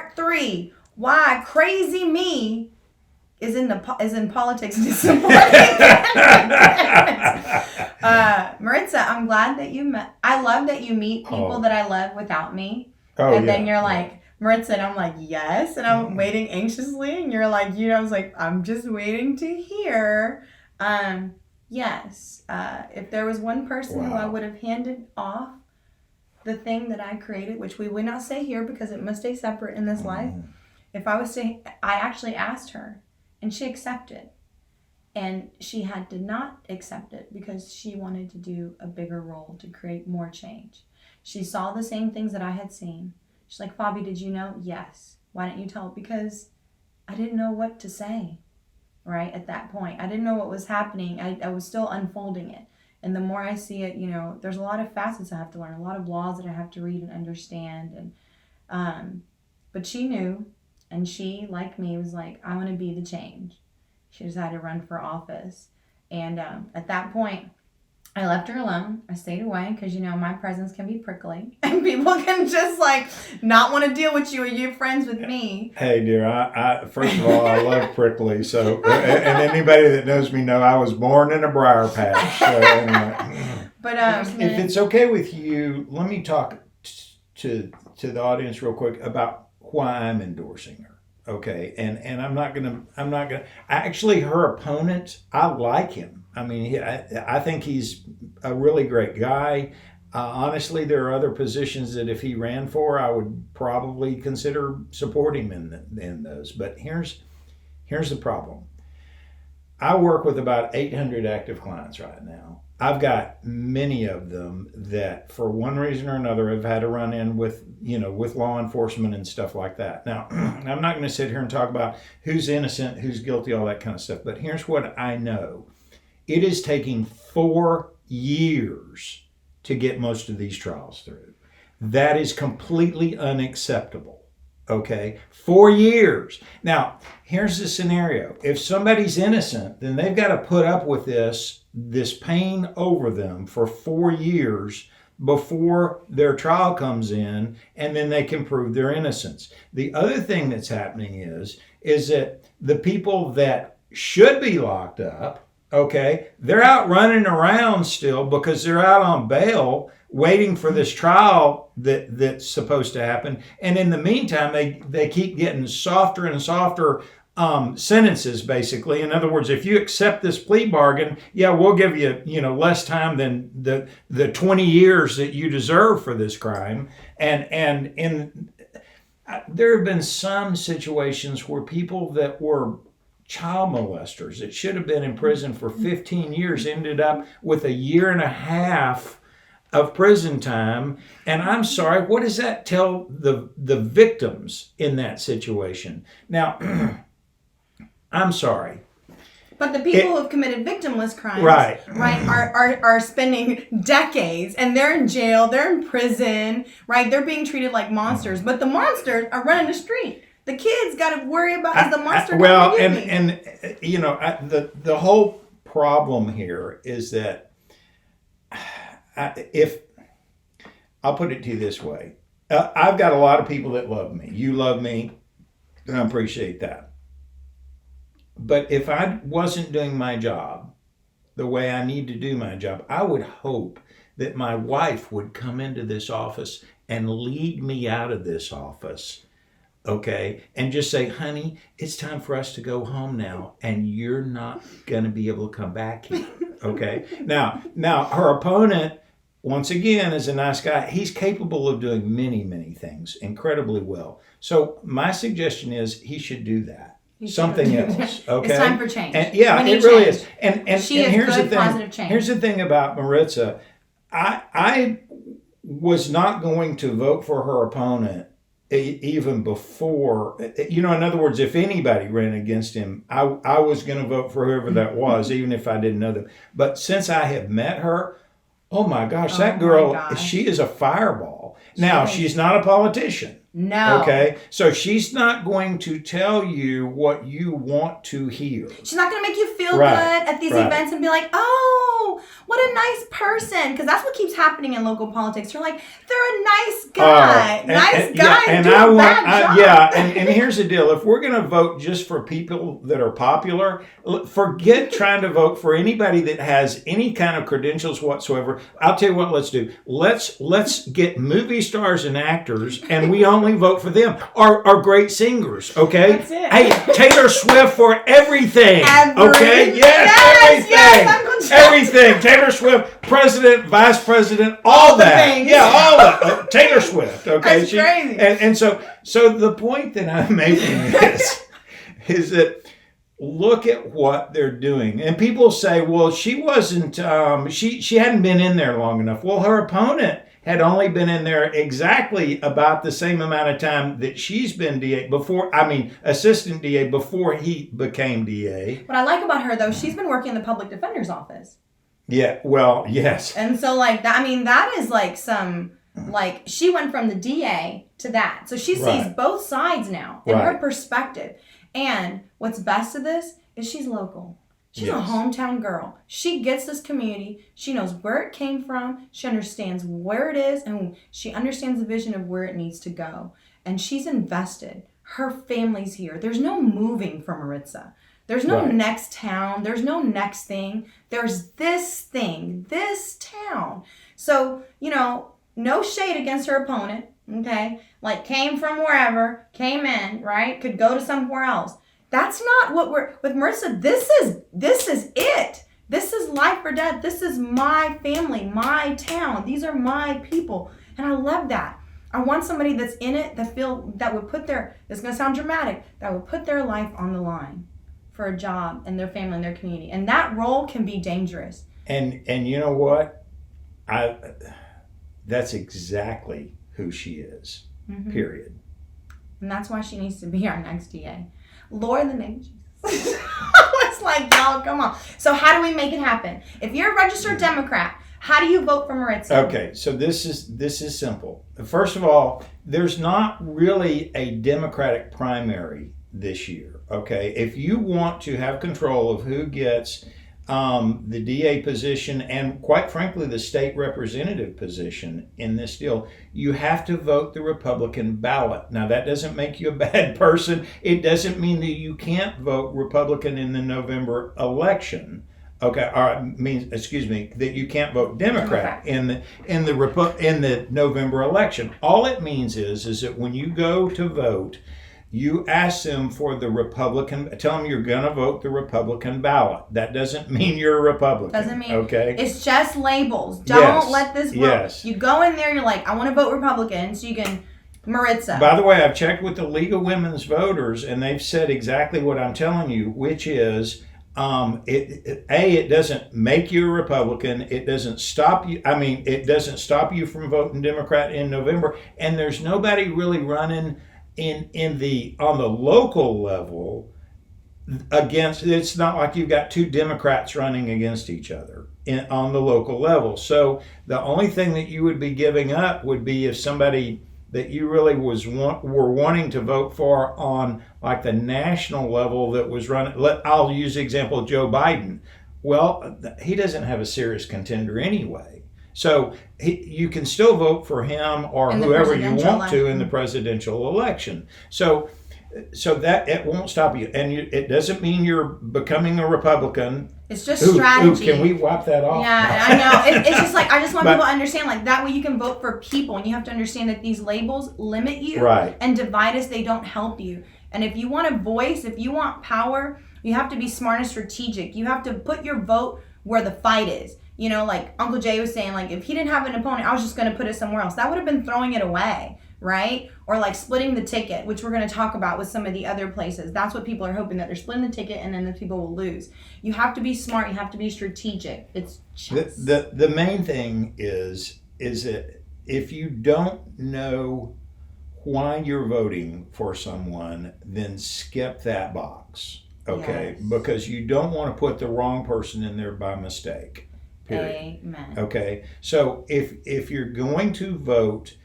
Part 3, why crazy me is in politics and supporting Maritza, I'm glad that you met. I love that you meet people that I love without me. Then you're like, Maritza, and I'm like, yes. And I'm waiting anxiously. And you're like, I was like, I'm just waiting to hear. Yes. If there was one person who I would have handed off the thing that I created, which we would not say here because it must stay separate in this life. If I was to, I actually asked her and she accepted. And she had to not accept it because she wanted to do a bigger role to create more change. She saw the same things that I had seen. She's like, Fabi, did you know? Yes. Why didn't you tell? Because I didn't know what to say, right, at that point. I didn't know what was happening. I was still unfolding it. And the more I see it, there's a lot of facets I have to learn, a lot of laws that I have to read and understand. And but she knew, and she, like me, was like, I want to be the change. She decided to run for office. And at that point, I left her alone. I stayed away because, my presence can be prickly. And people can just, not want to deal with you or you're friends with me. Hey, dear, I first of all, I love prickly. So, and anybody that knows me know I was born in a briar patch. So, anyway. But if it's okay with you, let me talk to the audience real quick about why I'm endorsing her. Okay, and I'm not gonna. Actually, her opponent, I like him. I mean, I think he's a really great guy. Honestly, there are other positions that if he ran for, I would probably consider supporting him in those. But here's the problem. I work with about 800 active clients right now. I've got many of them that, for one reason or another, have had to run in with law enforcement and stuff like that. Now, I'm not going to sit here and talk about who's innocent, who's guilty, all that kind of stuff. But here's what I know. It is taking 4 years to get most of these trials through. That is completely unacceptable. Okay, 4 years. Now, here's the scenario. If somebody's innocent, then they've got to put up with this pain over them for 4 years before their trial comes in, and then they can prove their innocence. The other thing that's happening is that the people that should be locked up, okay, they're out running around still because they're out on bail waiting for this trial that's supposed to happen. And in the meantime, they keep getting softer and softer sentences, basically. In other words, if you accept this plea bargain, we'll give you, less time than the 20 years that you deserve for this crime. And there have been some situations where people that were child molesters that should have been in prison for 15 years ended up with a year and a half of prison time. And I'm sorry, what does that tell the victims in that situation? Now, I'm sorry. But the people who have committed victimless crimes, right, are spending decades, and they're in jail, they're in prison, right? They're being treated like monsters, but the monsters are running the street. The kids got to worry about is the monster going to get me? The whole problem here is that if I'll put it to you this way, I've got a lot of people that love me. You love me, and I appreciate that. But if I wasn't doing my job the way I need to do my job, I would hope that my wife would come into this office and lead me out of this office, okay, and just say, honey, it's time for us to go home now, and you're not going to be able to come back here, okay? Now, her opponent, once again, is a nice guy. He's capable of doing many, many things incredibly well. So my suggestion is he should do that. Something else, okay? It's time for change. And, it really is. And here's good, the thing. positive change. Here's the thing about Maritza. I was not going to vote for her opponent even before, in other words, if anybody ran against him, I was going to vote for whoever that was, even if I didn't know them. But since I have met her, oh my gosh, that girl, she is a fireball. Now, she's not a politician. No. Okay? So she's not going to tell you what you want to hear. She's not going to make you feel good at these events and be like, oh, what a nice person. Because that's what keeps happening in local politics. You're like, they're a nice guy. And here's the deal. If we're going to vote just for people that are popular, forget trying to vote for anybody that has any kind of credentials whatsoever. I'll tell you what let's do. Let's get movie stars and actors, and we only vote for them. Are great singers, okay? That's it. Hey, Taylor Swift for everything. Okay? Yes, everything. Taylor Swift, president, vice president, all that. Things. Yeah, all that. Taylor Swift, okay? That's crazy. And so the point that I'm making is that look at what they're doing. And people say, well, she wasn't, she hadn't been in there long enough. Well, her opponent had only been in there exactly about the same amount of time that she's been assistant DA before he became DA. What I like about her, though, she's been working in the public defender's office. Yeah, well, yes. And so, that is she went from the DA to that. So she sees both sides now in her perspective. And what's best of this is she's local. She's a hometown girl. She gets this community. She knows where it came from. She understands where it is, and she understands the vision of where it needs to go. And she's invested. Her family's here. There's no moving for Maritza. There's no next town. There's no next thing. There's this thing, this town. So, no shade against her opponent, okay? Came from wherever, came in, right? Could go to somewhere else. That's not what with Maritza, this is it. This is life or death. This is my family, my town. These are my people. And I love that. I want somebody that's in it that would put it's going to sound dramatic, that would put their life on the line for a job and their family and their community. And that role can be dangerous. And you know what? That's exactly who she is. Mm-hmm. Period. And that's why she needs to be our next DA. Lord in the name of Jesus. It's like, y'all, come on. So how do we make it happen? If you're a registered Democrat, how do you vote for Maritza? Okay, so this is simple. First of all, there's not really a Democratic primary this year. Okay, if you want to have control of who gets the DA position and, quite frankly, the state representative position in this deal, you have to vote the Republican ballot. Now, that doesn't make you a bad person. It doesn't mean that you can't vote Republican in the November election. Okay, that you can't vote Democrat in the November election. All it means is that when you go to vote, you ask them for the Republican, tell them you're going to vote the Republican ballot. That doesn't mean you're a Republican. Doesn't mean. Okay. It's just labels. Don't let this vote. Yes. You go in there, you're like, I want to vote Republican, so you can, Maritza. By the way, I've checked with the League of Women's Voters, and they've said exactly what I'm telling you, which is, it doesn't make you a Republican. It doesn't stop you. It doesn't stop you from voting Democrat in November, and there's nobody really running on the local level against. It's not like you've got two Democrats running against each other on the local level. So the only thing that you would be giving up would be if somebody that you really were wanting to vote for on like the national level that was running. I'll use the example of Joe Biden. Well, he doesn't have a serious contender anyway. So you can still vote for him or whoever you want to in the presidential election. So that it won't stop you, and it doesn't mean you're becoming a Republican. It's just strategy. Can we wipe that off? Yeah, I know. It's just like I just want people to understand that way you can vote for people, and you have to understand that these labels limit you and divide us. They don't help you. And if you want a voice, if you want power, you have to be smart and strategic. You have to put your vote where the fight is. Like Uncle Jay was saying, like if he didn't have an opponent, I was just going to put it somewhere else. That would have been throwing it away, right? Or like splitting the ticket, which we're going to talk about with some of the other places. That's what people are hoping, that they're splitting the ticket and then the people will lose. You have to be smart. You have to be strategic. It's chess. The main thing is that if you don't know why you're voting for someone, then skip that box, okay? Yes. Because you don't want to put the wrong person in there by mistake. Period. Amen. Okay, so if you're going to vote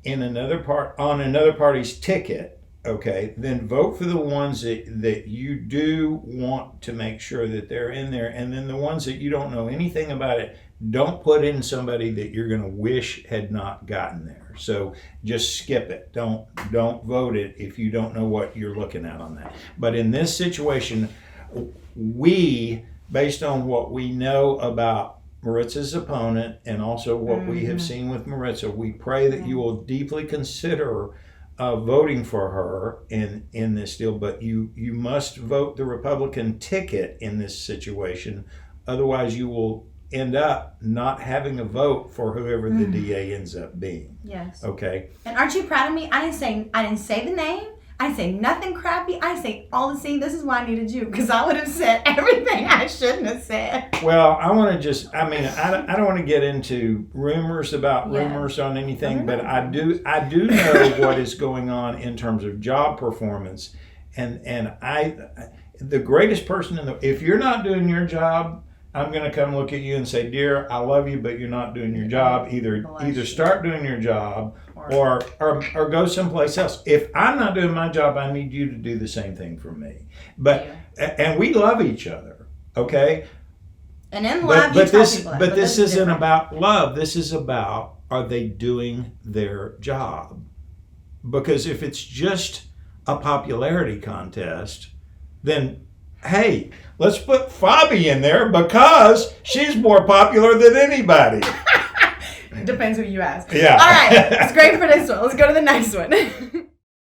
in another party's ticket, okay, then vote for the ones that you do want to make sure that they're in there, and then the ones that you don't know anything about it, don't put in somebody that you're going to wish had not gotten there. So just skip it. Don't vote it if you don't know what you're looking at on that. But in this situation, we, based on what we know about Maritza's opponent and also what we have seen with Maritza, we pray that you will deeply consider voting for her in this deal. But you must vote the Republican ticket in this situation. Otherwise, you will end up not having a vote for whoever the DA ends up being. Yes. Okay. And aren't you proud of me? I didn't say the name. I didn't say nothing crappy. I say all the same. This is why I needed you, because I would have said everything I shouldn't have said. Well, I want to just, I don't want to get into rumors about rumors on anything, but I do know what is going on in terms of job performance. And the greatest person if you're not doing your job, I'm going to come look at you and say, dear, I love you, but you're not doing your job. Either start doing your job or go someplace else. If I'm not doing my job, I need you to do the same thing for me. And we love each other, okay? And in love, this isn't about love. This is about, are they doing their job? Because if it's just a popularity contest, then hey, let's put Fabi in there because she's more popular than anybody. Depends who you ask. Yeah. All right, it's great for this one. Let's go to the next one.